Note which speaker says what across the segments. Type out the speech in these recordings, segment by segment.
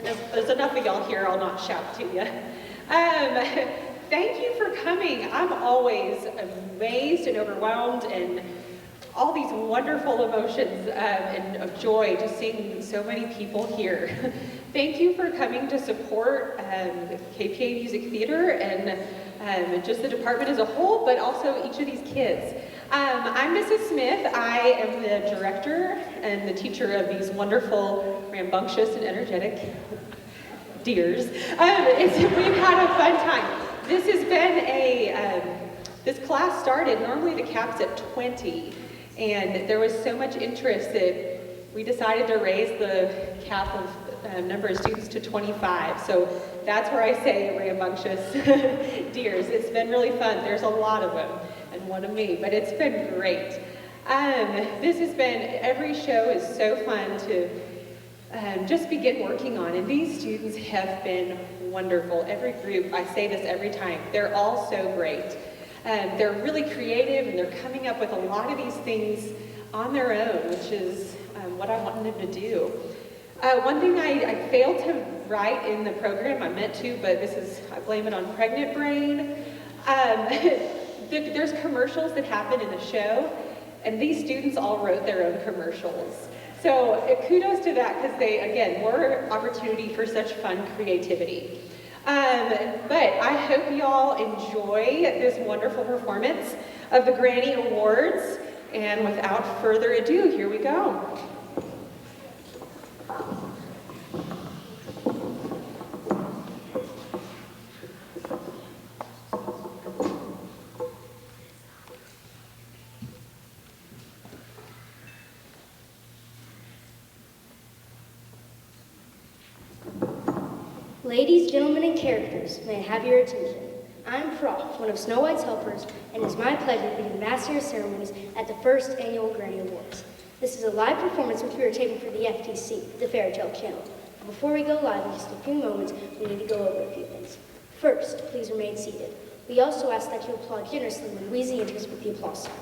Speaker 1: There's enough of y'all here, I'll not shout to you. Thank you for coming. I'm always amazed and overwhelmed and all these wonderful emotions and of joy just seeing so many people here. Thank you for coming to support KPA Music Theater and just the department as a whole, but also each of these kids. I'm Mrs. Smith. I am the director and the teacher of these wonderful, rambunctious, and energetic dears. We've had a fun time. This has been this class started, normally the cap's at 20, and there was so much interest that we decided to raise the cap of number of students to 25. So that's where I say rambunctious dears. It's been really fun. There's a lot of them, and one of me, but it's been great. This has been, every show is so fun to just begin working on, and these students have been wonderful. Every group, I say this every time, they're all so great. They're really creative, and they're coming up with a lot of these things on their own, which is what I wanted them to do. One thing I failed to write in the program, I meant to, but I blame it on pregnant brain. There's commercials that happen in the show, and these students all wrote their own commercials. So kudos to that, because they, again, more opportunity for such fun creativity. But I hope you all enjoy this wonderful performance of the Granny Awards. And without further ado, here we go.
Speaker 2: Ladies, gentlemen, and characters, may I have your attention? I'm Prof, one of Snow White's helpers, and it is my pleasure to be the Master of Ceremonies at the first annual Granny Awards. This is a live performance which we are taping for the FTC, the Fairy Tale Channel. But before we go live in just a few moments, we need to go over a few things. First, please remain seated. We also ask that you applaud generously when Wheezy enters with the applause sign.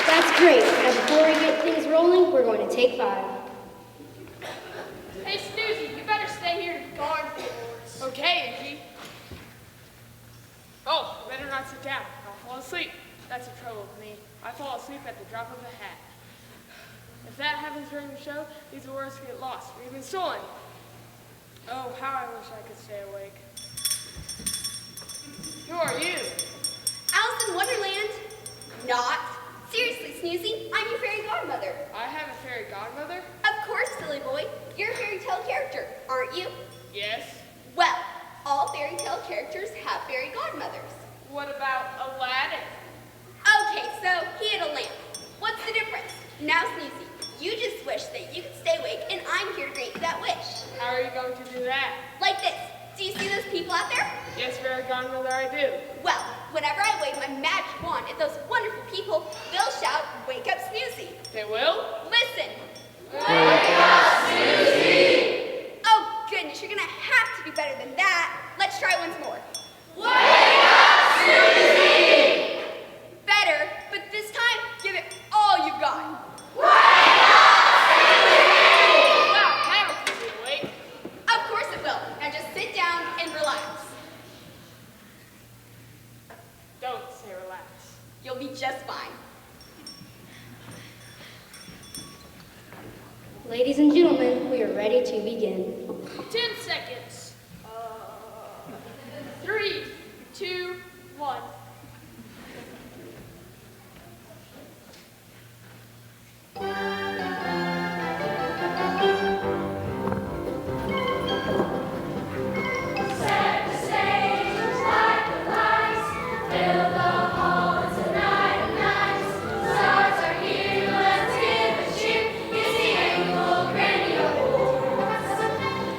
Speaker 2: That's great. Now before we get things rolling, we're going to take 5.
Speaker 3: Hey, Snoozy, you better stay here to guard the awards. Okay, Inky. Oh, you better not sit down. I'll fall asleep. That's the trouble with me. I fall asleep at the drop of a hat. If that happens during the show, these awards get lost or even stolen. Oh, how I wish I could stay awake. Who are you?
Speaker 4: Alice in Wonderland. Not. Seriously, Snoozy, I'm your fairy godmother.
Speaker 3: I have a fairy godmother?
Speaker 4: Of course, silly boy. You're a fairy tale character, aren't you?
Speaker 3: Yes.
Speaker 4: Well, all fairy tale characters have fairy godmothers.
Speaker 3: What about Aladdin?
Speaker 4: Okay, so he had a lamp. What's the difference? Now, Snoozy, you just wish that you could stay awake, and I'm here to grant you that wish.
Speaker 3: How are you going to do that?
Speaker 4: Like this. Do you see those people out there?
Speaker 3: Yes, fairy godmother, I do.
Speaker 4: Well, whenever I wave my magic wand at those wonderful people, they'll shout, "Wake up, Snoozy."
Speaker 3: They will?
Speaker 4: Listen.
Speaker 3: Wake up, Snoozy!
Speaker 4: Oh, goodness, you're gonna have to be better than that. Let's try once more.
Speaker 3: Wake up, Snoozy!
Speaker 4: Better, but this time, give it all you've got.
Speaker 3: Wow, that'll keep me awake.
Speaker 4: Of course it will. Now just sit down and relax.
Speaker 3: Don't say relax.
Speaker 4: You'll be just fine.
Speaker 2: Ladies and gentlemen, we are ready to begin.
Speaker 3: 10 seconds. 3, 2, 1.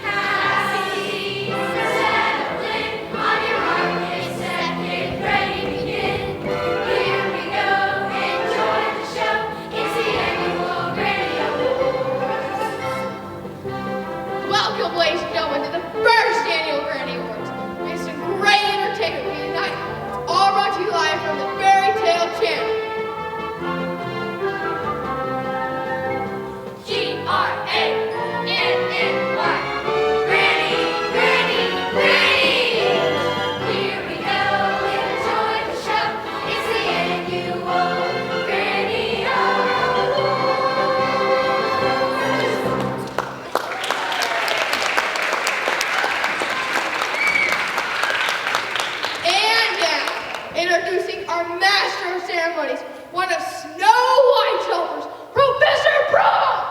Speaker 5: Happy, set a blink on your heart, it's second grade. Master of Ceremonies, one of Snow White's helpers, Professor Prof!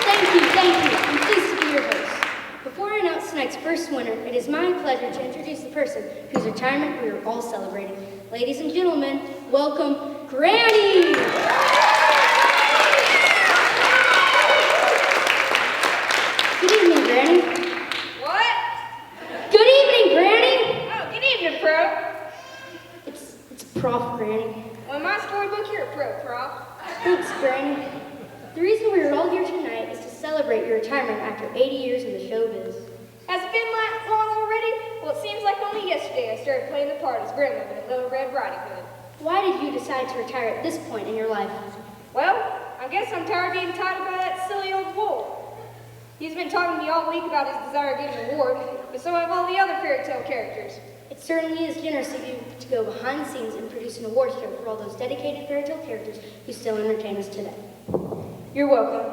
Speaker 2: Thank you. I'm pleased to be your host. Before I announce tonight's first winner, it is my pleasure to introduce the person whose retirement we are all celebrating. Ladies and gentlemen, welcome Granny! Good evening, Granny.
Speaker 6: What?
Speaker 2: Good evening, Granny!
Speaker 6: Oh, good evening, Pro.
Speaker 2: It's Prof, Granny.
Speaker 6: Well, my storybook here, Prof.
Speaker 2: Thanks, Granny. The reason we are all here tonight is to celebrate your retirement after 80 years in the showbiz.
Speaker 6: Has it been that long already? Well, it seems like only yesterday I started playing the part as Grandmother in Little Red Riding Hood.
Speaker 2: Why did you decide to retire at this point in your life?
Speaker 6: Well, I guess I'm tired of being tied by that silly old wolf. He's been talking to me all week about his desire to get an award, but so have all the other fairy tale characters.
Speaker 2: It certainly is generous of you to go behind the scenes and produce an award show for all those dedicated fairy tale characters who still entertain us today.
Speaker 6: You're welcome.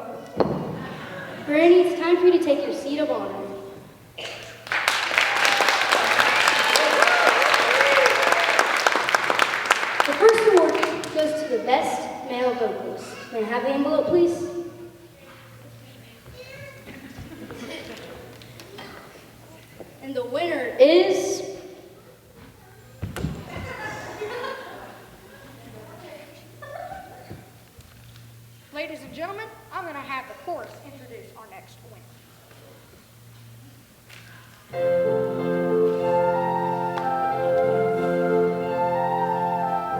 Speaker 2: Granny, it's time for you to take your seat of honor. The first award goes to the best male vocalist. May I have the envelope, please? And the winner is...
Speaker 5: Ladies and gentlemen, I'm going to have the chorus introduce our next winner.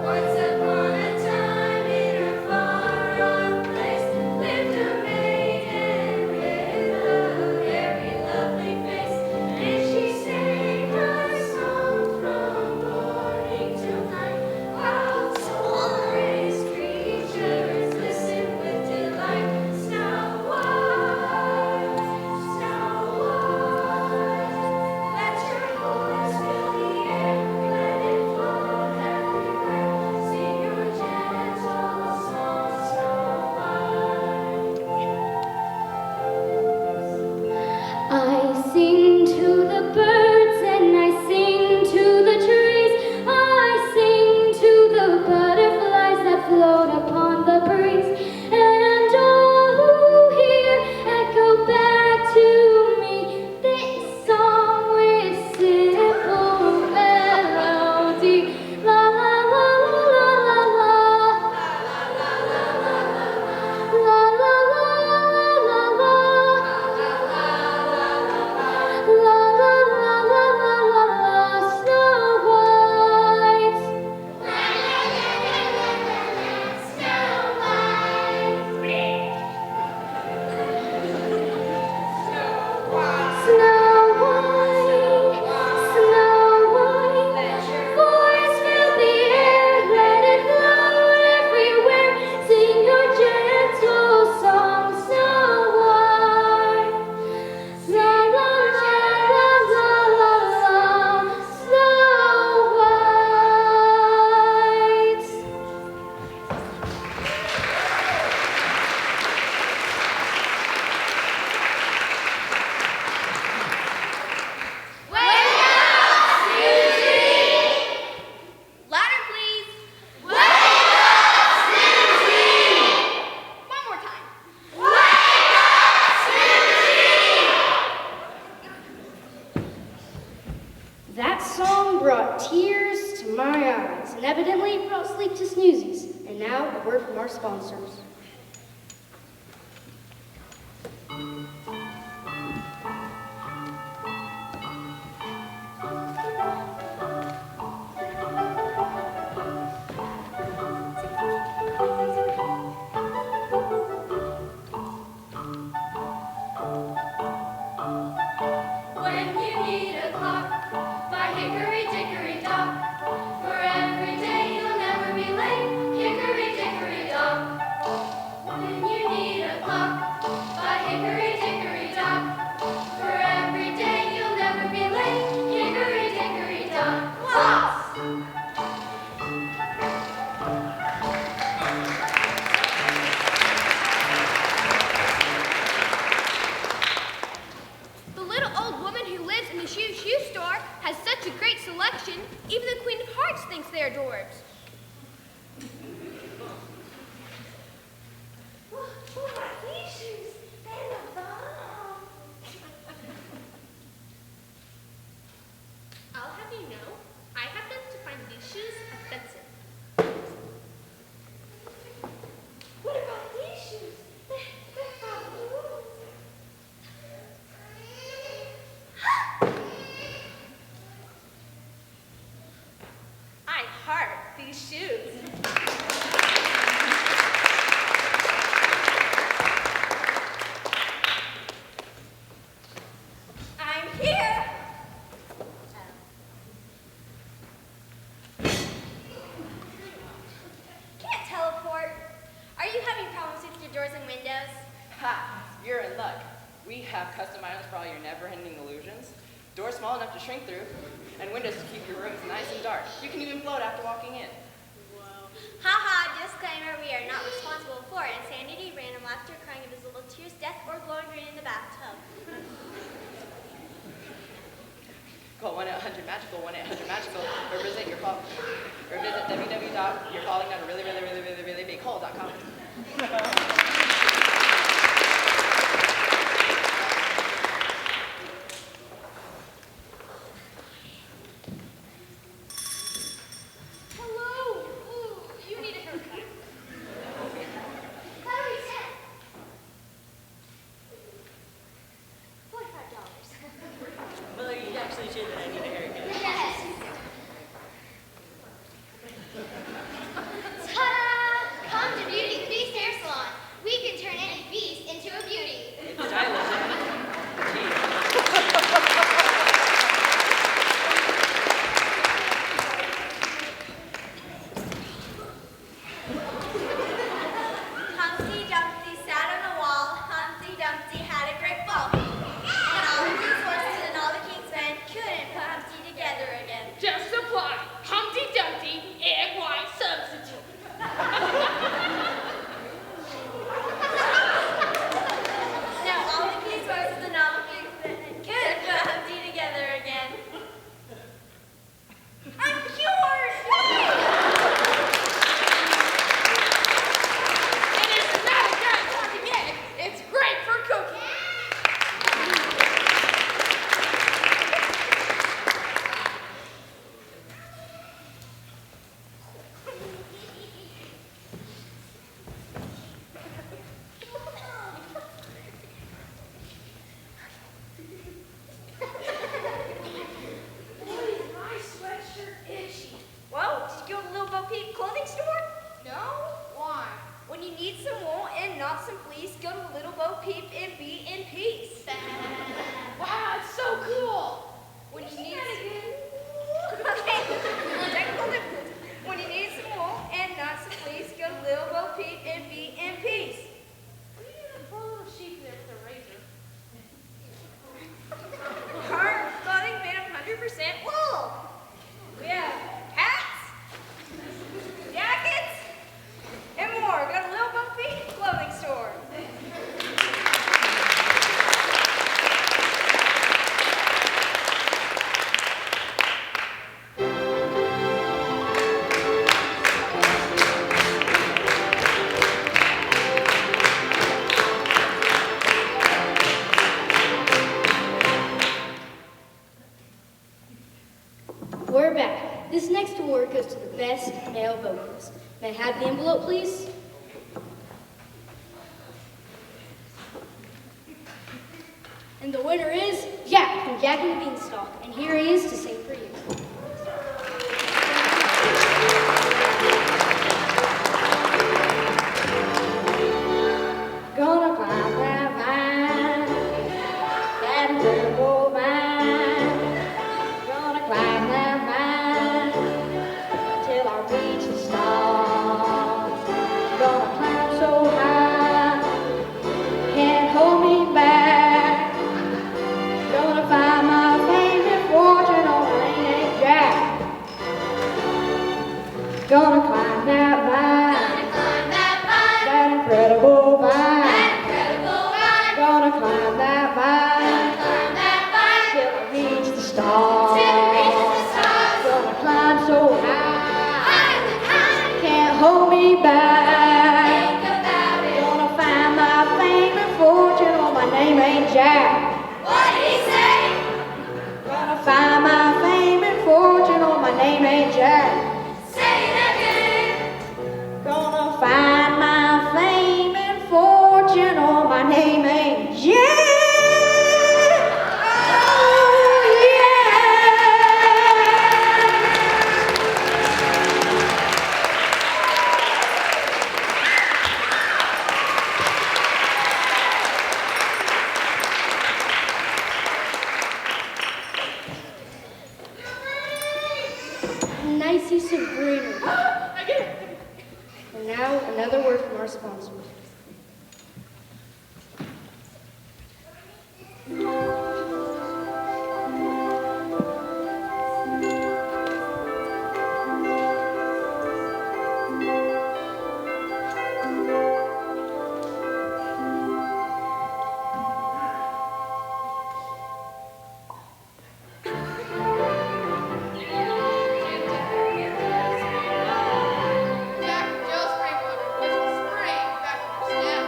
Speaker 7: Once upon a time in a far-off place lived a maiden with a very lovely face, and she sang her song from morning till night, while forest creatures listened with delight. Snow White, let your voice fill the air, let it float everywhere. Sing your gentle song, Snow White. I sing to the birds and I sing to the trees. I sing to the butterflies that float upon the breeze. And all who hear echo back to me this song with simple melody. La la la la la la la la la la la la Snow White. Snow White, Snow White, voice fill the air, let it flow everywhere. Sing your gentle song, Snow White. La la la la la la, Snow White.
Speaker 4: Louder, please. One more time.
Speaker 2: That song brought tears to my eyes and evidently brought sleep to Snoozies. And now, a word from our sponsors.
Speaker 7: When you need a clock, by Hickory Dickory Dock, for every day you'll never be late. Hickory Dickory Dock. When you need a clock, by Hickory Dickory Dock, for every day you'll never be late. Hickory Dickory Dock. Clocks.
Speaker 4: The little old woman who lives in the shoe store has such a great selection, even Even the Queen of Hearts thinks they are dwarves. These shoes, they're the bomb.
Speaker 8: I'll have you know, I happen to find these shoes offensive.
Speaker 4: What about these shoes? They're fabulous.
Speaker 8: I heart these shoes.
Speaker 4: I'm here. Can't teleport. Are you having problems with your doors and windows?
Speaker 9: Ha! You're in luck. We have custom items for all your never-ending illusions. Doors small enough to shrink through, and windows to keep your rooms nice and dark. You can even float after walking in.
Speaker 4: Haha, disclaimer, we are not responsible for insanity, random laughter, crying invisible tears, death, or glowing green in the bathtub.
Speaker 9: Call 1-800-MAGICAL, 1-800-MAGICAL, or visit www.you'refalling.a really bighole.com.
Speaker 8: Hello. Ooh, you need a haircut.
Speaker 4: Calorie 10. $45.
Speaker 9: Well, you actually should that I need a haircut.
Speaker 4: Yes. Ta-da! Come to Beauty Beast Hair Salon. We can turn any beast into a beauty.
Speaker 9: It's stylish. Gee.
Speaker 4: Humpty Dumpty sat on a wall. Humpty Dumpty had a great fall. And all of these horses and all the king's men couldn't put Humpty together again.
Speaker 3: Just apply Humpty Dumpty egg white substitute.
Speaker 4: Now all the king's horses and all the king's men couldn't put Humpty together again. I'm cured!
Speaker 3: And it's not a giant talking egg. It's great for cooking.
Speaker 6: My sweatshirt itchy.
Speaker 4: Whoa, did you go to Little Bo Peep clothing store?
Speaker 6: No? Why?
Speaker 4: When you need some wool and not some fleece, go to Little Bo Peep and be in peace.
Speaker 6: Wow, it's so cool.
Speaker 4: When you need when you need some wool and not some fleece, go to Little Bo Peep and be in peace.
Speaker 8: What are you gonna poor little sheep there with a razor?
Speaker 4: Our clothing made of 100% wool. We have hats, jackets, and more. Go to Little Bo Peep clothing store.
Speaker 2: We're back. This next award goes to the best male vocalist. May I have the envelope, please? And the winner is Jack from Jack and the Beanstalk. And here he is to sing for you. Gonna climb that vine, that incredible vine. Gonna climb that vine till I reach the stars. Gonna climb so high, can't hold me back. Gonna find my favorite fortune on Ain't Jack. Gonna climb that vine, that incredible vine. Gonna climb that vine till I reach the stars. Gonna climb
Speaker 10: me back.
Speaker 4: Think about it.
Speaker 10: Gonna find my fame and fortune, or my name ain't Jack.
Speaker 4: What did he say?
Speaker 10: Gonna find my fame and fortune, or my name ain't Jack.
Speaker 4: Say it again.
Speaker 10: Gonna find my fame and fortune, or my name ain't Jack.
Speaker 2: Nice use of greenery. And now another word from our sponsors.
Speaker 5: Jack Jill Springwater, push the spring back in your step.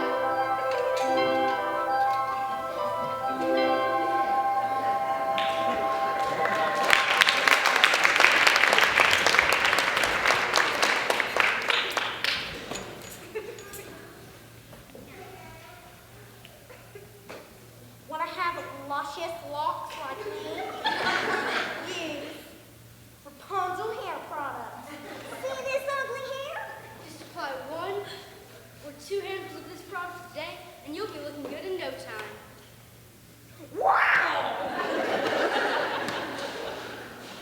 Speaker 4: Want to have luscious locks like me? Use Rapunzel hair products. See this ugly hair?
Speaker 2: Just apply 1 or 2 handfuls of this product today, and you'll be looking good in no time.
Speaker 6: Wow!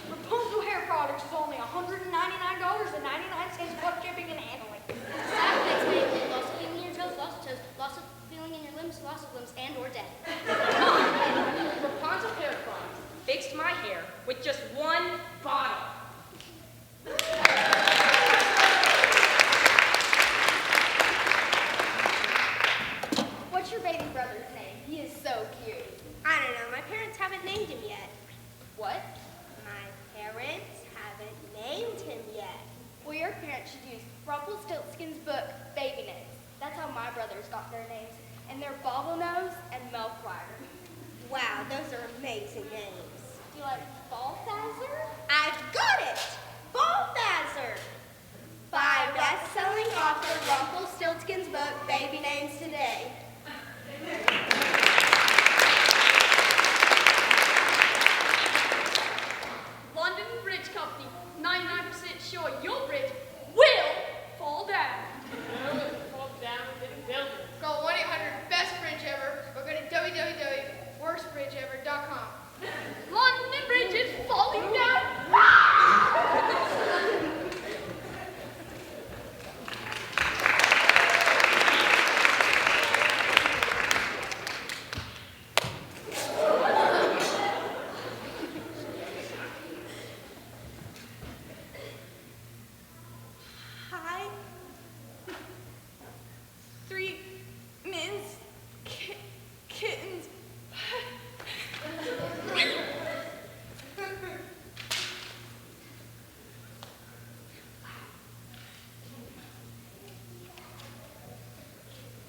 Speaker 6: Rapunzel hair product is only $199.99 plus shipping and handling.
Speaker 2: Side effects may include loss of feeling in your toes, loss of feeling in your limbs, loss of limbs, and or death.
Speaker 11: Rapunzel hair products fixed my hair with just 1 bottle.
Speaker 8: What's your baby brother's name? He is so cute.
Speaker 4: I don't know. My parents haven't named him yet.
Speaker 8: What?
Speaker 4: My parents haven't named him yet.
Speaker 8: Well, your parents should use Rumpelstiltskin's book, Baby Names. That's how my brothers got their names. And they're Bobblenose and Milkwire.
Speaker 4: Wow, those are amazing names.
Speaker 8: Do you like Balthazar?
Speaker 4: I've got it! Balthazar! By best-selling author Rumpelstiltskin's book, Baby Names Today.
Speaker 3: London Bridge Company, 99% sure your bridge will fall down.
Speaker 11: Fall down, didn't build it.
Speaker 5: Call 1-800-BEST-BRIDGE-EVER or go to www.worstbridgeever.com.
Speaker 3: London Bridge is falling down.
Speaker 4: Hi. 3 men's kittens.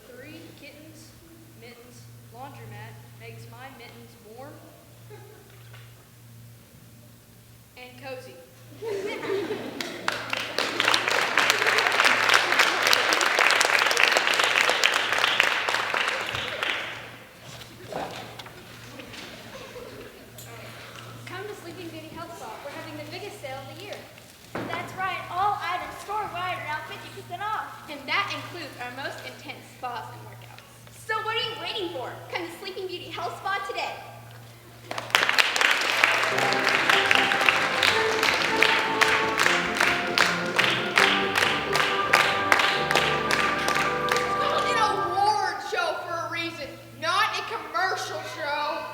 Speaker 6: Three kittens, mittens, laundromat makes my mittens warm and cozy.
Speaker 8: Come to Sleeping Beauty Health Spa. We're having the biggest sale of the year.
Speaker 4: That's right, all items store-wide are now 50% off.
Speaker 8: And that includes our most intense spas and workouts.
Speaker 4: So what are you waiting for? Come to Sleeping Beauty Health Spa today.
Speaker 5: It's called an award show for a reason, not a commercial show.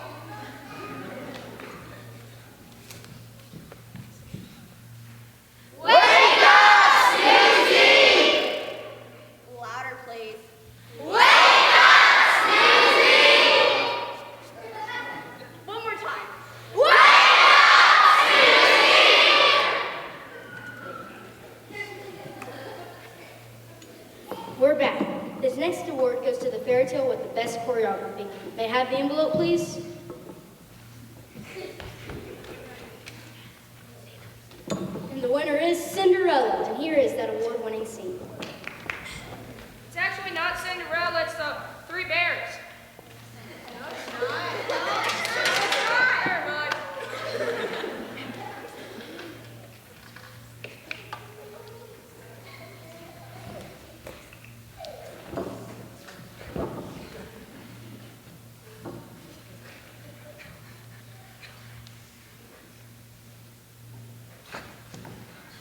Speaker 4: Louder, please. One more time.
Speaker 2: We're back. This next award goes to the fairy tale with the best choreography. May I have the envelope, please? And the winner is Cinderella, and here is that award-winning scene.
Speaker 3: It's actually not Cinderella, it's the Three Bears. Never mind.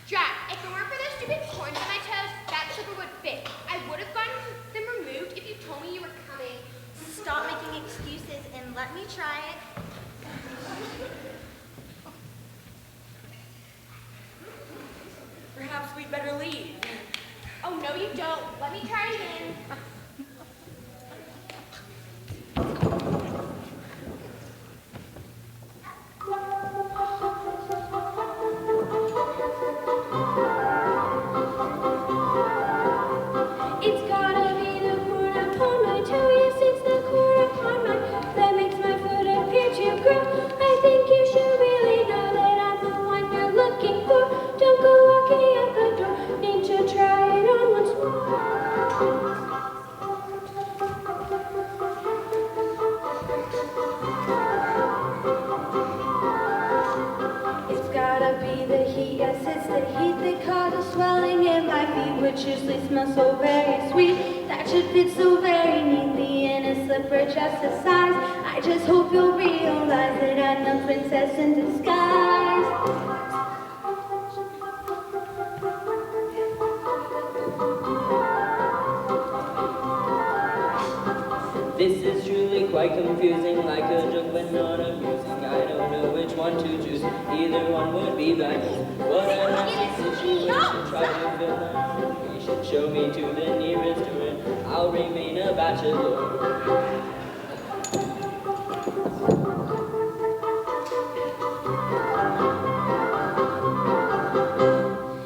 Speaker 8: Jack, if it weren't for those stupid horns on my toes, that slipper would fit. I would have gotten them removed if you told me you were coming.
Speaker 4: Stop making excuses and let me try it.
Speaker 11: Perhaps we'd better leave.
Speaker 8: Oh, no, you don't. Let me try it again.
Speaker 7: It's gotta be the corn upon my toe, yes, it's the corn upon my that makes my foot appear to grow. I think you should really know that I'm the one you're looking for. Don't go walking out the door, need to try it on once more.
Speaker 10: It's gotta be the heat, yes, it's the heat that causes swelling in my feet, which usually smells so very sweet. That should fit so very neatly in a slipper just the size. I just hope you'll realize that I'm the princess in disguise.
Speaker 12: This is truly quite confusing, like a joke but not amusing. I don't know which one to choose, either one would be bad. What a nasty situation, try to fill my obligation. Show me to the nearest door and I'll remain a bachelor.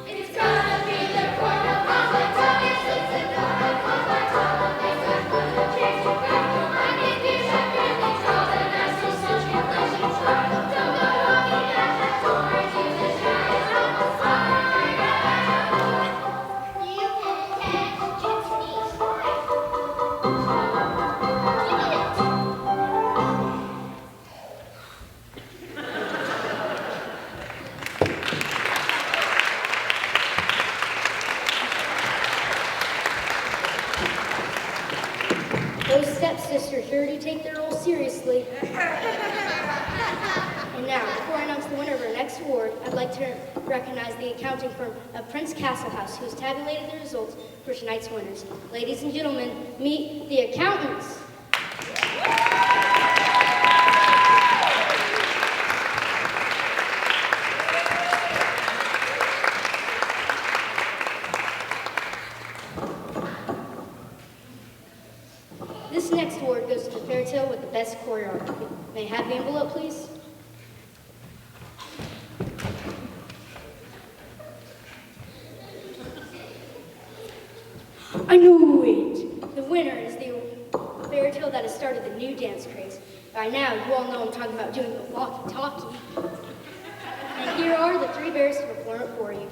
Speaker 7: It's gotta be the corn upon my toe, yes, it's the corn upon my toe that makes my foot appear to grow. I need you to really draw the nasty situation try. Don't go walking out that door, do the try it on the fire.
Speaker 8: You can't just me.
Speaker 2: Those stepsisters sure do take their role seriously. And now, before I announce the winner of our next award, I'd like to recognize the accounting firm of Prince Castlehouse, who has tabulated the results for tonight's winners. Ladies and gentlemen, meet the accountants. This next award goes to the fairy tale with the best choreography. May I have the envelope, please? I knew it! The winner is the fairy tale that has started the new dance craze. By now, you all know I'm talking about doing the walkie-talkie. And here are the three bears to perform it for you.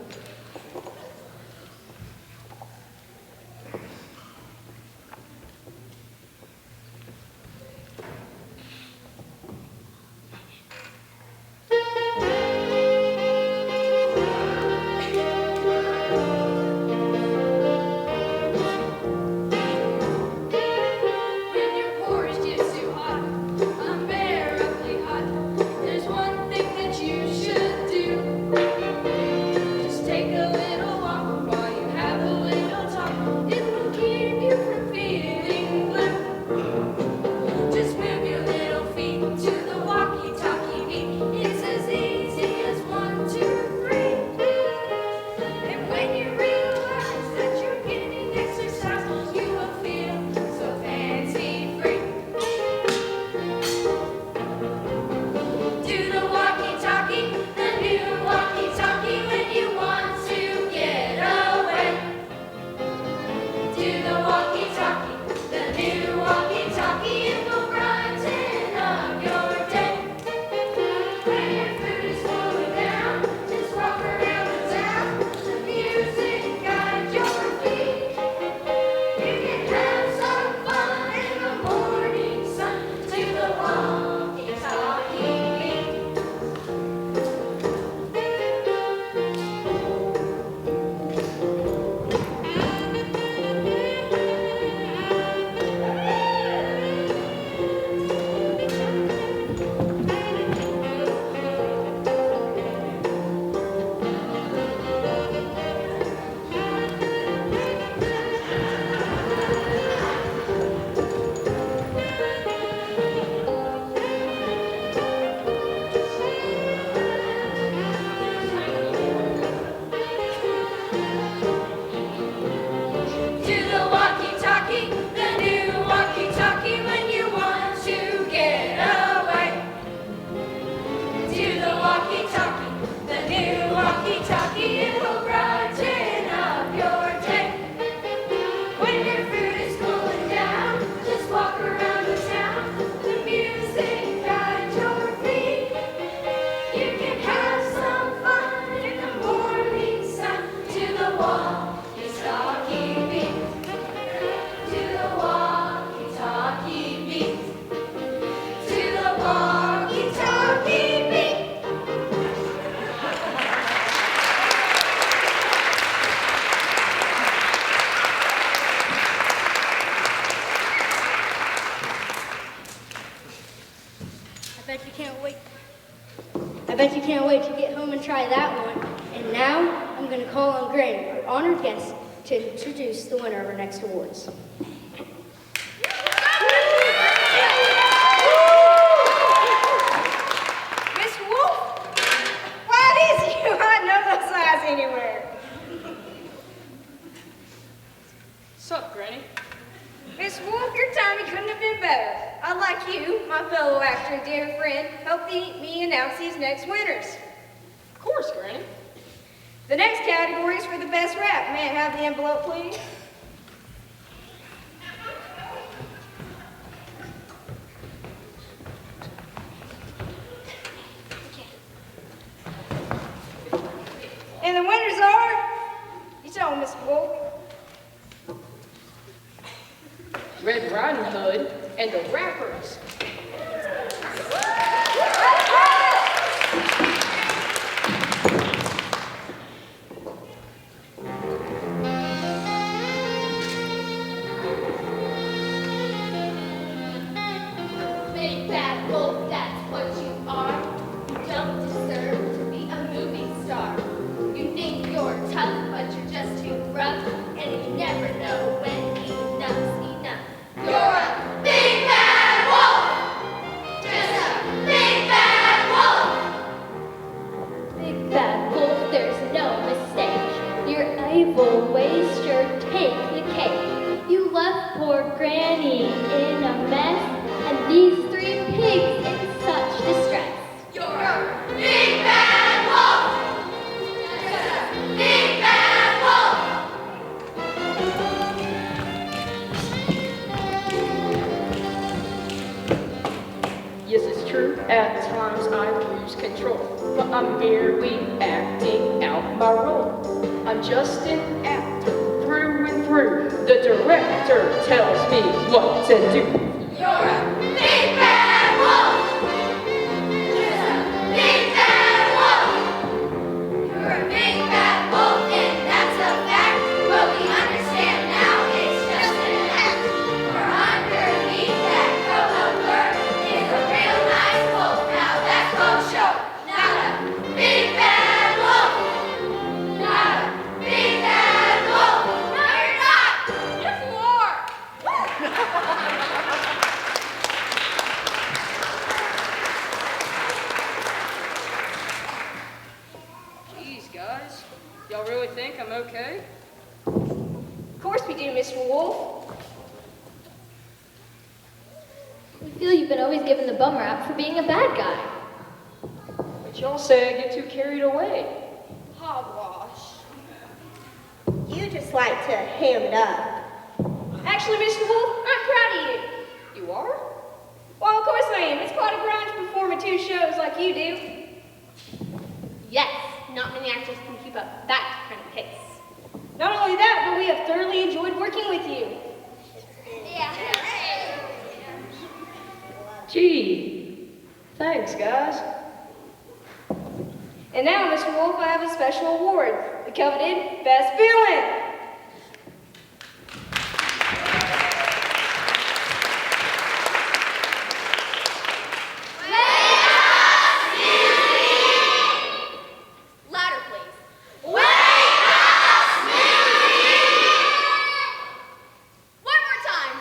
Speaker 7: When your porridge gets too hot, unbearably hot, there's one thing that you should do. Just
Speaker 2: I bet you can't wait to get home and try that one. And now, I'm going to call on Granny, our honored guest, to introduce the winner of our next awards.
Speaker 6: Mr. Wolf? Why, it is you. I know those eyes anywhere.
Speaker 9: What's up, Granny?
Speaker 6: Miss Wolf, your timing couldn't have been better. I'd like you, my fellow actor and dear friend, help me announce these next winners.
Speaker 9: Of course, Granny.
Speaker 6: The next category is for the best rap. May I have the envelope, please? And the winners are, you tell them, Mr. Wolf.
Speaker 11: Red Riding Hood and the Rappers.
Speaker 8: Big bad wolf, that's what you are. You don't deserve to be a movie star. You think you're tough, but you're just too rough, and you never know when enough's enough. You're a big bad wolf! Just a big bad wolf! Big bad wolf, there's no mistake. Your evil ways sure take the cake. You left poor Granny in a mess, and these three pigs in such distress. You're a big bad wolf! Just a big bad wolf!
Speaker 11: Yes, it's true, at times I lose control, but I'm merely acting out my role. I'm just an actor through and through. The director tells me what to do.
Speaker 8: You're a big bad wolf! Just a big bad wolf! You're a big bad wolf, and that's a fact. But we understand now it's just an act. For underneath that coat of fur is a real nice wolf. Now that's both show. Not a big bad wolf! Not a big bad wolf! No, you're not! Yes, you are!
Speaker 9: Jeez, guys. Y'all really think I'm okay?
Speaker 6: Of course we do, Mr. Wolf.
Speaker 7: We feel you've been always given the bum rap for being a bad guy.
Speaker 11: But y'all say I get too carried away.
Speaker 6: Hogwash.
Speaker 10: You just like to ham it up.
Speaker 6: Actually, Mr. Wolf, I'm proud of you.
Speaker 11: You are?
Speaker 6: Well, of course I am. It's quite a grind to perform at 2 shows like you do.
Speaker 8: Yes, not many actors can keep up that kind of pace.
Speaker 6: Not only that, but we have thoroughly enjoyed working with you.
Speaker 8: Yeah.
Speaker 11: Gee, thanks, guys.
Speaker 6: And now, Mr. Wolf, I have a special award, the coveted Best Villain.
Speaker 8: Louder, please. One more time.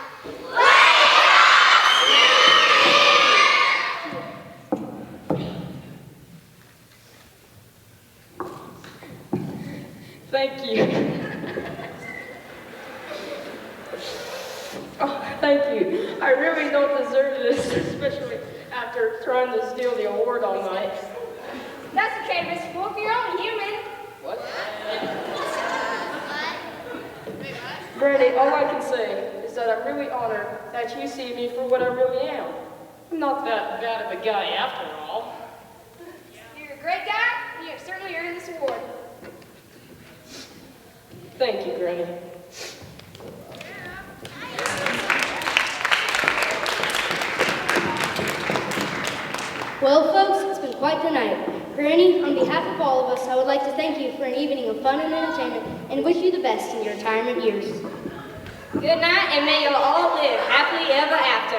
Speaker 11: Thank you. Oh, thank you. I really don't deserve this, especially after trying to steal the award all night.
Speaker 6: That's okay, Mr. Wolf. You're only human.
Speaker 11: What? Brandy, all I can say is that I'm really honored that you see me for what I really am. I'm not that bad of a guy after all.
Speaker 6: You're a great guy, and you have certainly earned this award.
Speaker 11: Thank you, Granny.
Speaker 2: Well, folks, it's been quite the night. Granny, on behalf of all of us, I would like to thank you for an evening of fun and entertainment and wish you the best in your retirement years.
Speaker 6: Good night, and may you all live happily ever after.